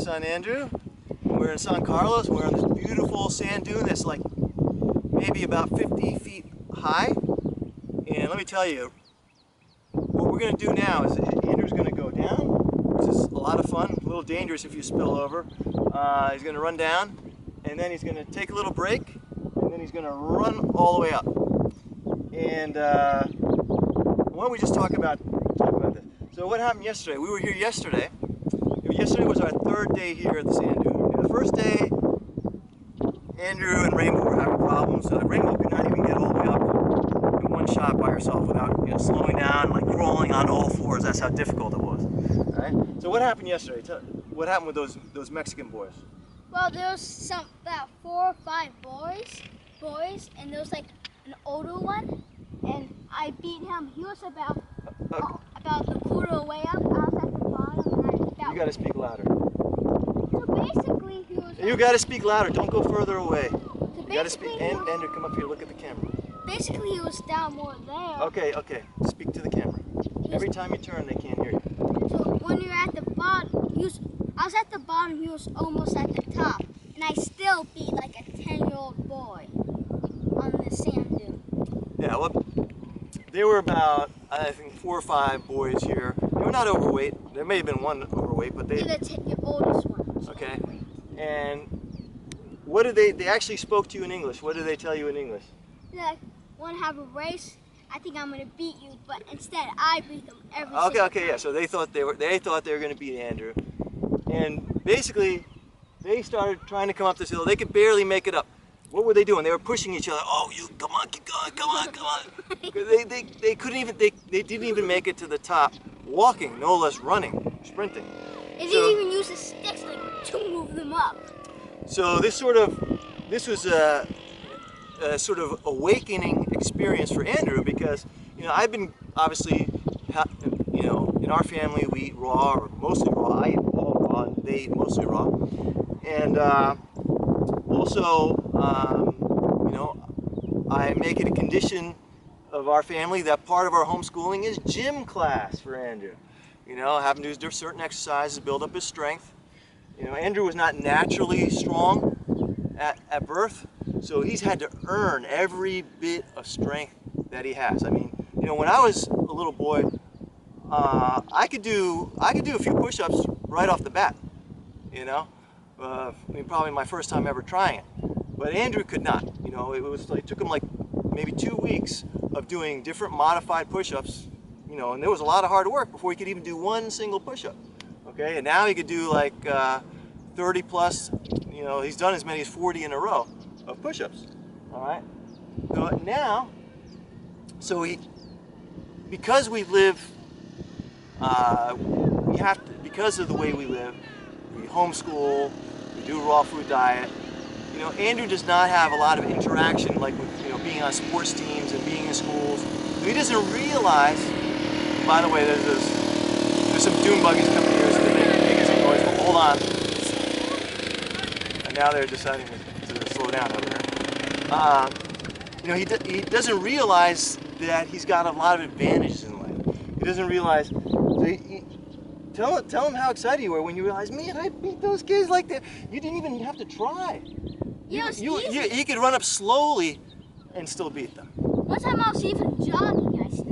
son Andrew. We're in San Carlos. We're on this beautiful sand dune that's like maybe about 50 feet high. And let me tell you, what we're going to do now is Andrew's going to go down, which is a lot of fun, a little dangerous if you spill over. He's going to run down, and then he's going to take a little break, and then he's going to run all the way up. And why don't we just talk about this? So what happened yesterday? We were here yesterday. Yesterday was our third day here at the sand dune. The first day, Andrew and Rainbow were having problems. Rainbow could not even get all the way up in one shot by herself without slowing down, like crawling on all fours. That's how difficult it was. All right? So what happened yesterday? What happened with those Mexican boys? Well, there was about 4 or 5 boys, and there was like an older one, and I beat him. He was about the quarter way up. I was at the bottom, and You got to speak louder. So basically, he was. You got to speak louder. Don't go further away. So You got to speak. Andrew, come up here. Look at the camera. Basically, he was down more there. Okay. Speak to the camera. Every time you turn, they can't hear you. So when you're at the bottom, I was at the bottom. He was almost at the top, and I still beat like a 10-year-old boy on the sand dune. Yeah. Well, there were about, I think, 4 or 5 boys here. They were not overweight. There may have been one overweight, but they. The oldest one. Okay. And what did they actually spoke to you in English? What did they tell you in English? Like, want to have a race? I think I'm gonna beat you, but instead I beat them every single Okay, time. yeah. So they thought they were going to beat Andrew, and basically they started trying to come up this hill. They could barely make it up. What were they doing? They were pushing each other. Oh, you come on, keep going, come on. They couldn't even. They didn't even make it to the top. Walking, no less running, sprinting. They didn't even use the sticks to move them up. So this was a sort of awakening experience for Andrew, because I've been obviously in our family we eat raw, or mostly raw. I eat all raw, and they eat mostly raw, and also I make it a condition of our family that part of our homeschooling is gym class for Andrew. Having to do certain exercises, build up his strength. Andrew was not naturally strong at birth, so he's had to earn every bit of strength that he has. I mean, when I was a little boy, I could do a few push-ups right off the bat. Probably my first time ever trying it. But Andrew could not. It took him like maybe 2 weeks of doing different modified push-ups. And there was a lot of hard work before he could even do one single push-up. Okay, and now he could do like 30 plus. He's done as many as 40 in a row of push-ups. All right. So now, because we live, because of the way we live, we homeschool, we do raw food diet. Andrew does not have a lot of interaction like with being on sports teams and being in schools. So he doesn't realize. By the way, there's some dune buggies coming here, so they're making some noise. But hold on. And now they're deciding to slow down over there. He doesn't realize that he's got a lot of advantages in life. He doesn't realize. So tell him how excited you were when you realized, man, I beat those kids like that. You didn't even have to try. He could run up slowly and still beat them. One time I was even jogging.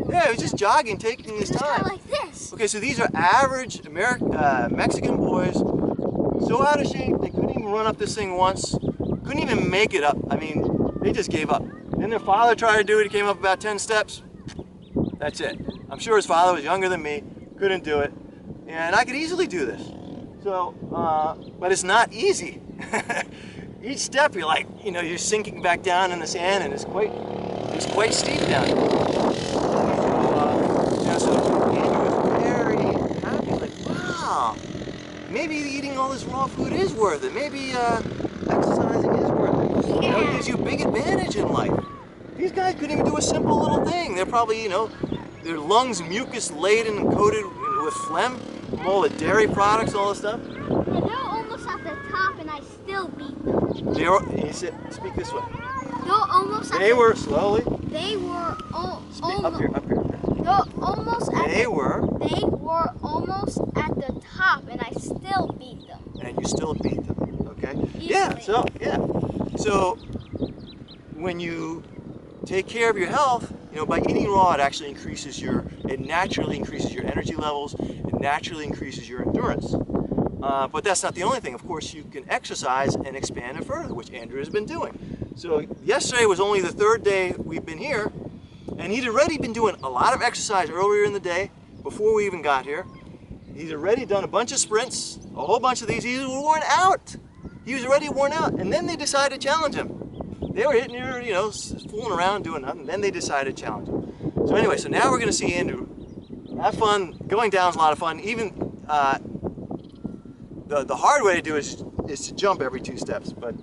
Yeah, he was just jogging, taking his time. Kind of like this. Okay, so these are average Mexican boys, so out of shape they couldn't even run up this thing once, couldn't even make it up. I mean, they just gave up. Then their father tried to do it. He came up about 10 steps. That's it. I'm sure his father was younger than me, couldn't do it, and I could easily do this. So, but it's not easy. Each step you're like, you're sinking back down in the sand, and it's quite steep down here. So Andrew was very happy, like, wow, maybe eating all this raw food is worth it. Maybe exercising is worth it. It gives you a big advantage in life. These guys couldn't even do a simple little thing. They're probably, their lungs mucus laden and coated with phlegm from all the dairy products, all this stuff. Yeah, they're almost at the top, and I still beat them. He said, speak this way. They're almost at They were slowly. They were almost. Up here. They were almost at the top, and I still beat them. And you you still beat them. Okay? Easily. So when you take care of your health, by eating raw, it actually naturally increases your energy levels, it naturally increases your endurance. But that's not the only thing. Of course, you can exercise and expand it further, which Andrew has been doing. So yesterday was only the 3rd day we've been here, and he'd already been doing a lot of exercise earlier in the day, before we even got here. He's already done a bunch of sprints, a whole bunch of these. He was worn out. He was already worn out, and then they decided to challenge him. They were hitting here, fooling around, doing nothing, and then they decided to challenge him. So anyway, so now we're going to see Andrew have fun. Going down is a lot of fun. Even the hard way to do it is to jump every 2 steps, but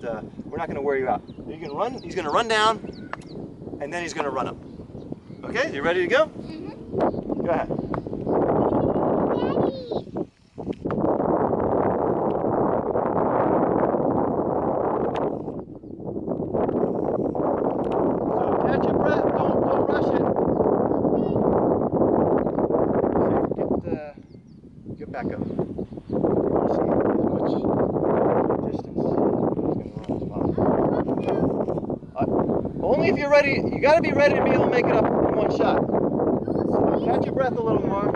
we're not going to wear you out. You can run. He's going to run down, and then he's going to run up. Okay, you ready to go? Mm-hmm. Go ahead. Back up. See as much distance he's going to run as possible. Only if you're ready. You got to be ready to be able to make it up in one shot. Catch your breath a little more.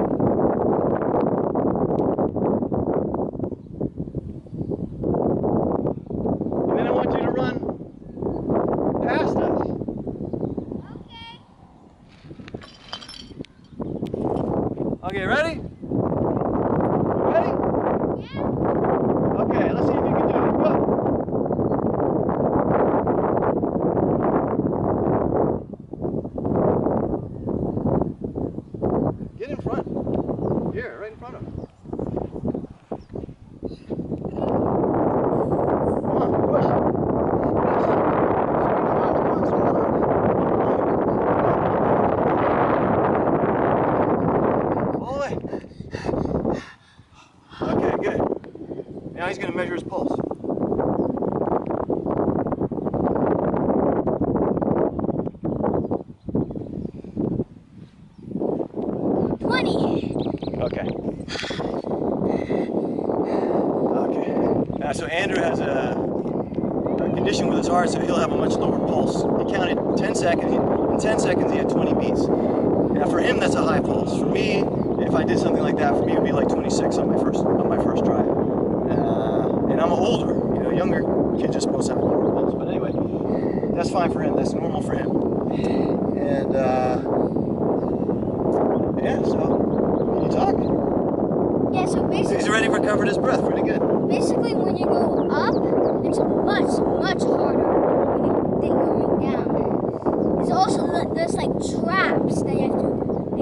And then I want you to run past us. Okay, ready? Okay, let's see if you can do it. Go. Get in front. Here, right in front of him. Come on, push. All the way. Okay, good. Now he's going to measure his pulse. Okay. So Andrew has a condition with his heart, so he'll have a much lower pulse. He counted 10 seconds. In 10 seconds, he had 20 beats. Now for him, that's a high pulse. For me, if I did something like that, for me, it would be like 26 on my first try. And I'm older. Younger kids are supposed to have a lower pulse. But anyway, that's fine for him. That's normal for him. And yeah, so can you talk? Yeah, so basically He's already recovered his breath pretty good. Basically, when you go up, it's much harder than going down. There's also there's like traps that you have to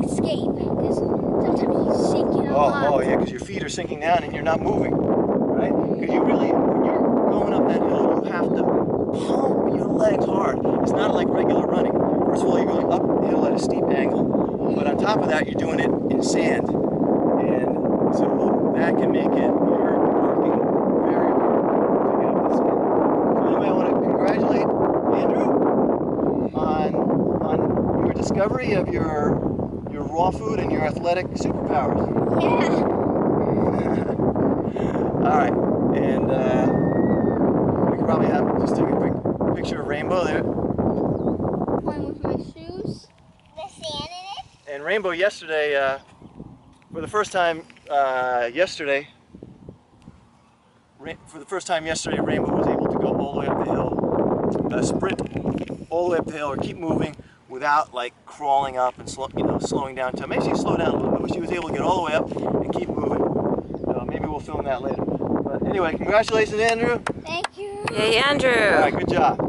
escape because sometimes you sink in a lot. Oh yeah, because your feet are sinking down and you're not moving, right? Because when you're going up that hill, you have to pump your legs hard. It's not like regular running. First of all, you're going uphill at a steep angle, but on top of that, you're doing it in sand, and so that can make it. Discovery of your raw food and your athletic superpowers. Yeah. All right, and we could probably just take a quick picture of Rainbow there. Playing with my shoes. The sand in it. And Rainbow yesterday, for the first time yesterday, Rainbow was able to go all the way up the hill, sprint all the way up the hill, or keep moving without like crawling up and slowing down. Maybe she slowed down a little bit, but she was able to get all the way up and keep moving. Maybe we'll film that later. But anyway, congratulations, Andrew. Thank you. Yay, Andrew. All right, good job.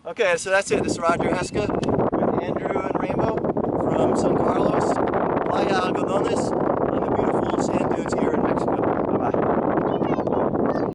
Okay, so that's it. This is Roger Heska with Andrew and Rainbow from San Carlos, Playa Algodones, on the beautiful sand dunes here in Mexico.